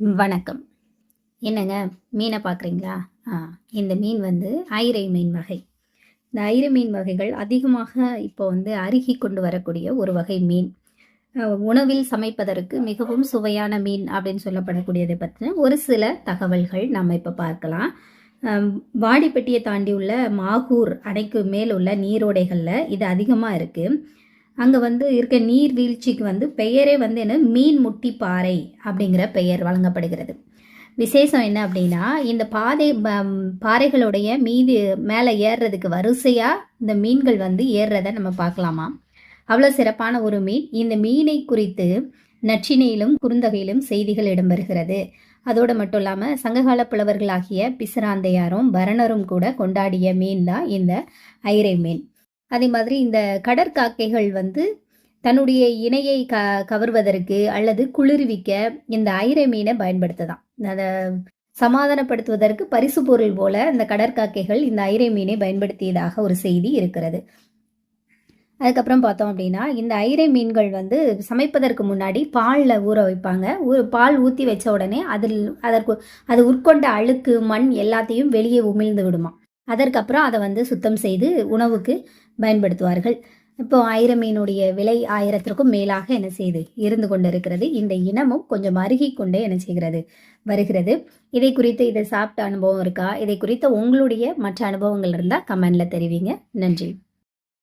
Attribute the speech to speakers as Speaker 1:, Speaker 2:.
Speaker 1: வணக்கம். என்னங்க மீனை பார்க்குறீங்களா? ஆ இந்த மீன் வந்து ஐரை மீன் வகை. இந்த ஐரை மீன் வகைகள் அதிகமாக இப்போ வந்து அருகி கொண்டு வரக்கூடிய ஒரு வகை மீன். உணவில் சமைப்பதற்கு மிகவும் சுவையான மீன் அப்படின்னு சொல்லப்படக்கூடியதை பற்றின ஒரு சில தகவல்கள் நம்ம இப்போ பார்க்கலாம். வாடிப்பட்டியை தாண்டி உள்ள மாகூர் அணைக்கு மேல் உள்ள நீரோடைகளில் இது அதிகமாக இருக்குது. அங்கே வந்து இருக்க நீர்வீழ்ச்சிக்கு வந்து பெயரே வந்து என்ன மீன் முட்டி பாறை அப்படிங்கிற பெயர் வழங்கப்படுகிறது. விசேஷம் என்ன அப்படின்னா, இந்த பாறைகளுடைய மீது மேலே ஏறுறதுக்கு வரிசையாக இந்த மீன்கள் வந்து ஏறுறதை நம்ம பார்க்கலாமா. அவ்வளோ சிறப்பான ஒரு மீன். இந்த மீனை குறித்து நற்றினையிலும் குறுந்தகையிலும் செய்திகள் இடம்பெறுகிறது. அதோடு மட்டும் இல்லாமல் சங்ககால புலவர்களாகிய பிசிராந்தையாரும் பரணரும் கூட கொண்டாடிய மீன் தான் இந்த ஐரை மீன். அதே மாதிரி இந்த கடற்காக்கைகள் வந்து தன்னுடைய இணையை கவர்வதற்கு அல்லது குளிர்விக்க இந்த ஐரை மீனை பயன்படுத்ததான். அதை சமாதானப்படுத்துவதற்கு பரிசு பொருள் போல இந்த கடற்காக்கைகள் இந்த ஐரை மீனை பயன்படுத்தியதாக ஒரு செய்தி இருக்கிறது. அதுக்கப்புறம் பார்த்தோம் அப்படின்னா, இந்த ஐரை மீன்கள் வந்து சமைப்பதற்கு முன்னாடி பாலில் ஊற வைப்பாங்க. பால் ஊற்றி வச்ச உடனே அது உட்கொண்ட அழுக்கு மண் எல்லாத்தையும் வெளியே உமிழ்ந்து விடுமா. அதற்கப்புறம் அதை வந்து சுத்தம் செய்து உணவுக்கு பயன்படுத்துவார்கள். இப்போ ஐரை மீனுடைய விலை 1000க்கும் மேலாக என்ன செய்து இருந்து கொண்டிருக்கிறது. இந்த இனமும் கொஞ்சம் அருகி கொண்டே என்ன செய்கிறது வருகிறது. இதை குறித்து இதை சாப்பிட்ட அனுபவம் இருக்கா? இதை குறித்த உங்களுடைய மற்ற அனுபவங்கள் இருந்தால் கமெண்ட்ல தெரிவிங்க. நன்றி.